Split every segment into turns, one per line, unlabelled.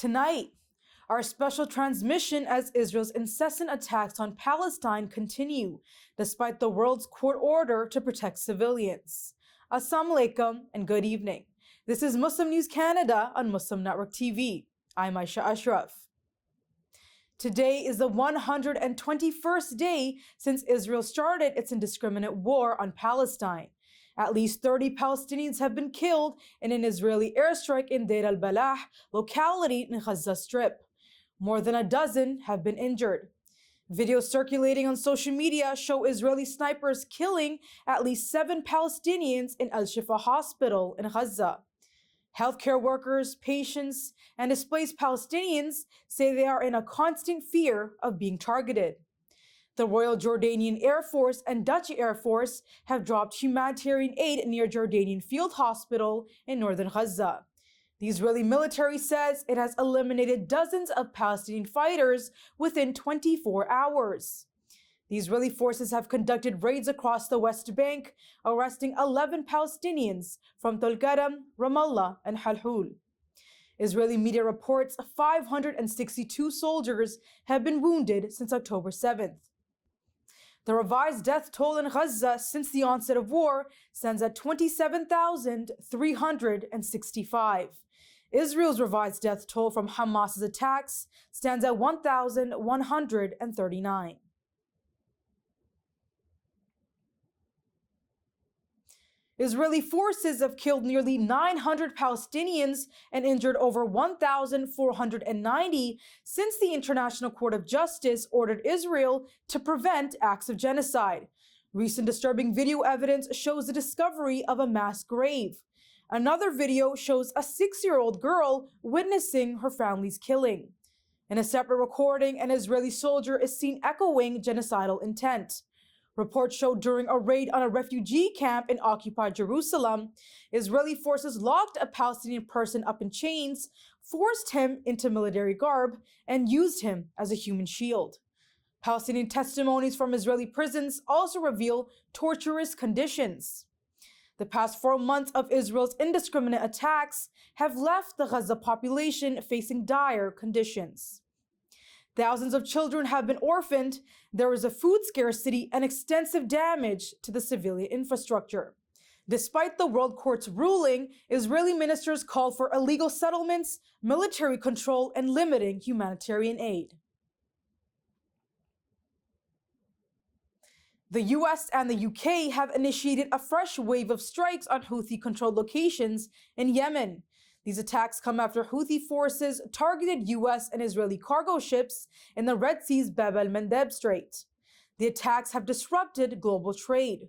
Tonight, our special transmission as Israel's incessant attacks on Palestine continue, despite the world's court order to protect civilians. Assalamu alaikum and good evening. This is Muslim News Canada on Muslim Network TV. I'm Aisha Ashraf. Today is the 121st day since Israel started its indiscriminate war on Palestine. At least 30 Palestinians have been killed in an Israeli airstrike in Deir al-Balah locality in Gaza Strip. More than a dozen have been injured. Videos circulating on social media show Israeli snipers killing at least 7 Palestinians in Al-Shifa hospital in Gaza. Healthcare workers, patients, and displaced Palestinians say they are in a constant fear of being targeted. The Royal Jordanian Air Force and Dutch Air Force have dropped humanitarian aid near Jordanian Field Hospital in northern Gaza. The Israeli military says it has eliminated dozens of Palestinian fighters within 24 hours. The Israeli forces have conducted raids across the West Bank, arresting 11 Palestinians from Tulkarem, Ramallah, and Halhul. Israeli media reports 562 soldiers have been wounded since October 7th. The revised death toll in Gaza since the onset of war stands at 27,365. Israel's revised death toll from Hamas's attacks stands at 1,139. Israeli forces have killed nearly 900 Palestinians and injured over 1,490 since the International Court of Justice ordered Israel to prevent acts of genocide. Recent disturbing video evidence shows the discovery of a mass grave. Another video shows a 6-year-old girl witnessing her family's killing. In a separate recording, an Israeli soldier is seen echoing genocidal intent. Reports show during a raid on a refugee camp in occupied Jerusalem, Israeli forces locked a Palestinian person up in chains, forced him into military garb, and used him as a human shield. Palestinian testimonies from Israeli prisons also reveal torturous conditions. The past 4 months of Israel's indiscriminate attacks have left the Gaza population facing dire conditions. Thousands of children have been orphaned, there is a food scarcity and extensive damage to the civilian infrastructure. Despite the World Court's ruling, Israeli ministers called for illegal settlements, military control, and limiting humanitarian aid. The US and the UK have initiated a fresh wave of strikes on Houthi-controlled locations in Yemen. These attacks come after Houthi forces targeted US and Israeli cargo ships in the Red Sea's Bab el-Mandeb Strait. The attacks have disrupted global trade.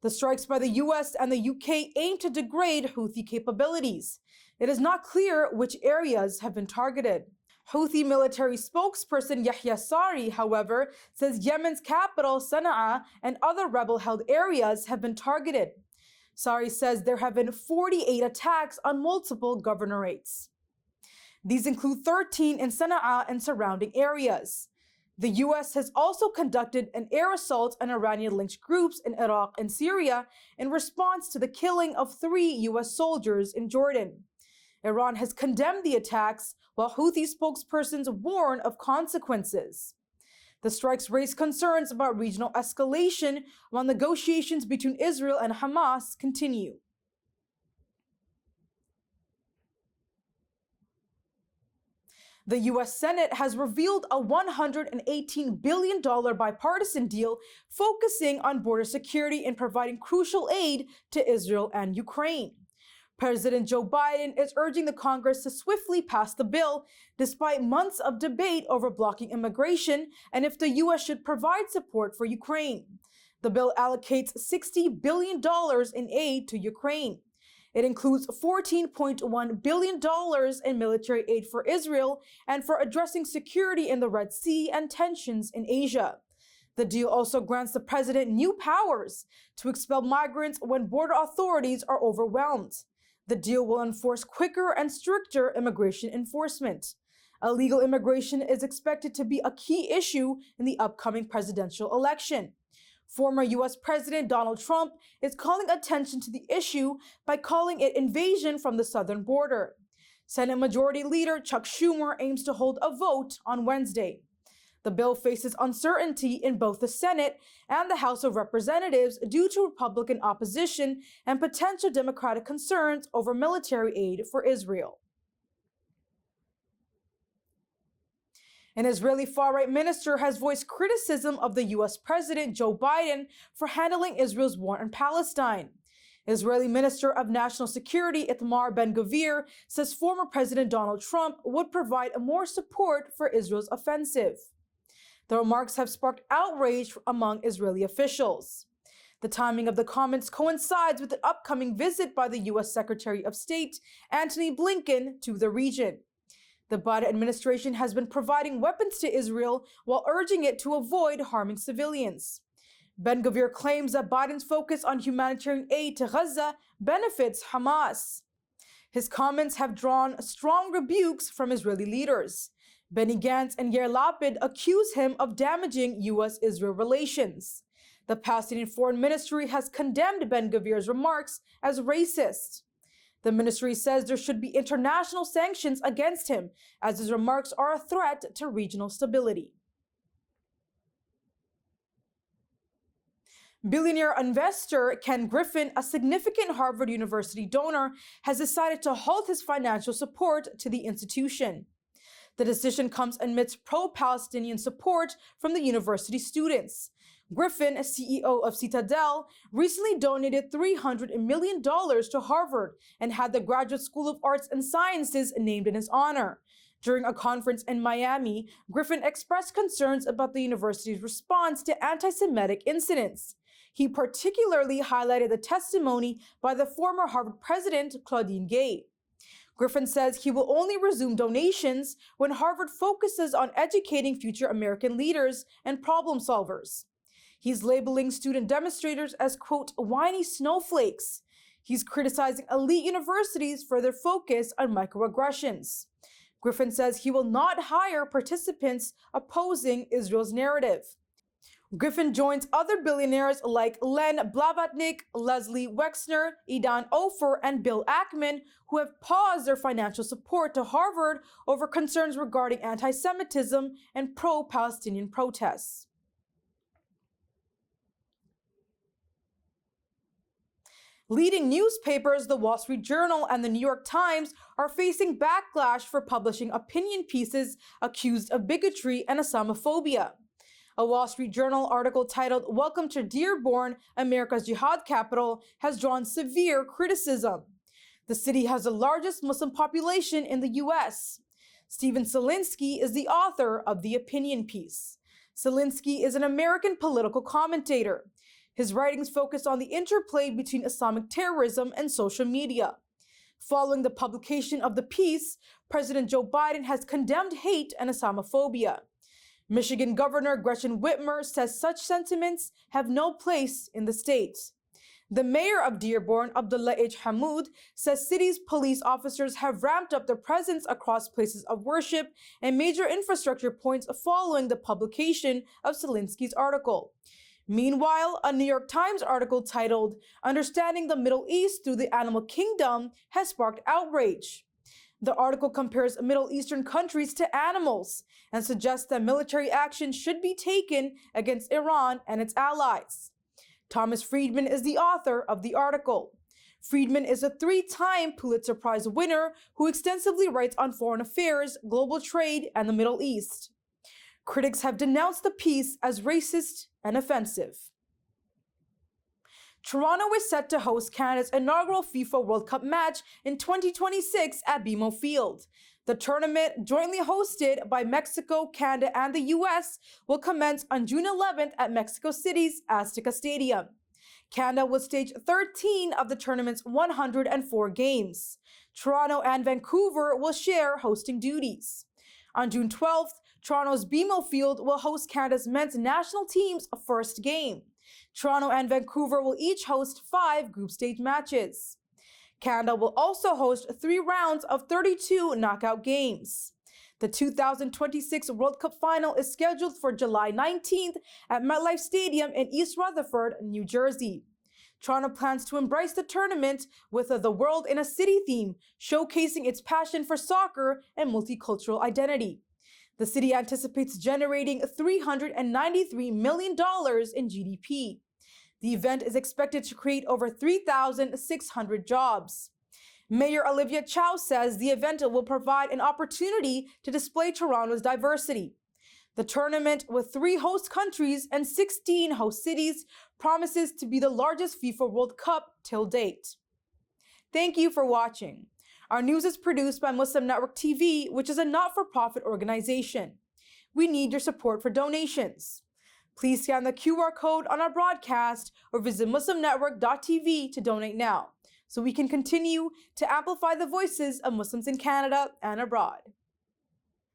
The strikes by the US and the UK aim to degrade Houthi capabilities. It is not clear which areas have been targeted. Houthi military spokesperson Yahya Sari, however, says Yemen's capital, Sana'a, and other rebel-held areas have been targeted. Sari says there have been 48 attacks on multiple governorates. These include 13 in Sana'a and surrounding areas. The US has also conducted an air assault on Iranian-linked groups in Iraq and Syria in response to the killing of 3 US soldiers in Jordan. Iran has condemned the attacks, while Houthi spokespersons warn of consequences. The strikes raise concerns about regional escalation while negotiations between Israel and Hamas continue. The US Senate has revealed a $118 billion bipartisan deal focusing on border security and providing crucial aid to Israel and Ukraine. President Joe Biden is urging the Congress to swiftly pass the bill, despite months of debate over blocking immigration and if the U.S. should provide support for Ukraine. The bill allocates $60 billion in aid to Ukraine. It includes $14.1 billion in military aid for Israel and for addressing security in the Red Sea and tensions in Asia. The deal also grants the president new powers to expel migrants when border authorities are overwhelmed. The deal will enforce quicker and stricter immigration enforcement. Illegal immigration is expected to be a key issue in the upcoming presidential election. Former U.S. President Donald Trump is calling attention to the issue by calling it invasion from the southern border. Senate Majority Leader Chuck Schumer aims to hold a vote on Wednesday. The bill faces uncertainty in both the Senate and the House of Representatives due to Republican opposition and potential Democratic concerns over military aid for Israel. An Israeli far-right minister has voiced criticism of the U.S. President Joe Biden for handling Israel's war in Palestine. Israeli Minister of National Security Itamar Ben-Gvir says former President Donald Trump would provide more support for Israel's offensive. The remarks have sparked outrage among Israeli officials. The timing of the comments coincides with the upcoming visit by the U.S. Secretary of State Antony Blinken to the region. The Biden administration has been providing weapons to Israel while urging it to avoid harming civilians. Ben-Gvir claims that Biden's focus on humanitarian aid to Gaza benefits Hamas. His comments have drawn strong rebukes from Israeli leaders. Benny Gantz and Yair Lapid accuse him of damaging U.S.-Israel relations. The Palestinian Foreign Ministry has condemned Ben-Gvir's remarks as racist. The ministry says there should be international sanctions against him, as his remarks are a threat to regional stability. Billionaire investor Ken Griffin, a significant Harvard University donor, has decided to halt his financial support to the institution. The decision comes amidst pro-Palestinian support from the university students. Griffin, CEO of Citadel, recently donated $300 million to Harvard and had the Graduate School of Arts and Sciences named in his honor. During a conference in Miami, Griffin expressed concerns about the university's response to anti-Semitic incidents. He particularly highlighted the testimony by the former Harvard president, Claudine Gay. Griffin says he will only resume donations when Harvard focuses on educating future American leaders and problem solvers. He's labeling student demonstrators as, quote, whiny snowflakes. He's criticizing elite universities for their focus on microaggressions. Griffin says he will not hire participants opposing Israel's narrative. Griffin joins other billionaires like Len Blavatnik, Leslie Wexner, Idan Ofer, and Bill Ackman, who have paused their financial support to Harvard over concerns regarding anti-Semitism and pro-Palestinian protests. Leading newspapers, the Wall Street Journal and the New York Times, are facing backlash for publishing opinion pieces accused of bigotry and Islamophobia. A Wall Street Journal article titled "Welcome to Dearborn, America's Jihad Capital" has drawn severe criticism. The city has the largest Muslim population in the U.S. Stephen Selinsky is the author of the opinion piece. Selinsky is an American political commentator. His writings focus on the interplay between Islamic terrorism and social media. Following the publication of the piece, President Joe Biden has condemned hate and Islamophobia. Michigan Governor Gretchen Whitmer says such sentiments have no place in the state. The mayor of Dearborn, Abdullah H. Hamoud, says city's police officers have ramped up their presence across places of worship and major infrastructure points following the publication of Selinsky's article. Meanwhile, a New York Times article titled "Understanding the Middle East Through the Animal Kingdom" has sparked outrage. The article compares Middle Eastern countries to animals and suggests that military action should be taken against Iran and its allies. Thomas Friedman is the author of the article. Friedman is a 3-time Pulitzer Prize winner who extensively writes on foreign affairs, global trade, and the Middle East. Critics have denounced the piece as racist and offensive. Toronto is set to host Canada's inaugural FIFA World Cup match in 2026 at BMO Field. The tournament, jointly hosted by Mexico, Canada, and the U.S., will commence on June 11th at Mexico City's Azteca Stadium. Canada will stage 13 of the tournament's 104 games. Toronto and Vancouver will share hosting duties. On June 12th, Toronto's BMO Field will host Canada's men's national team's first game. Toronto and Vancouver will each host 5 group stage matches. Canada will also host 3 rounds of 32 knockout games. The 2026 World Cup final is scheduled for July 19th at MetLife Stadium in East Rutherford, New Jersey. Toronto plans to embrace the tournament with the World in a City theme, showcasing its passion for soccer and multicultural identity. The city anticipates generating $393 million in GDP. The event is expected to create over 3,600 jobs. Mayor Olivia Chow says the event will provide an opportunity to display Toronto's diversity. The tournament, with 3 host countries and 16 host cities, promises to be the largest FIFA World Cup till date. Thank you for watching. Our news is produced by Muslim Network TV, which is a not-for-profit organization. We need your support for donations. Please scan the QR code on our broadcast or visit muslimnetwork.tv to donate now, so we can continue to amplify the voices of Muslims in Canada and abroad.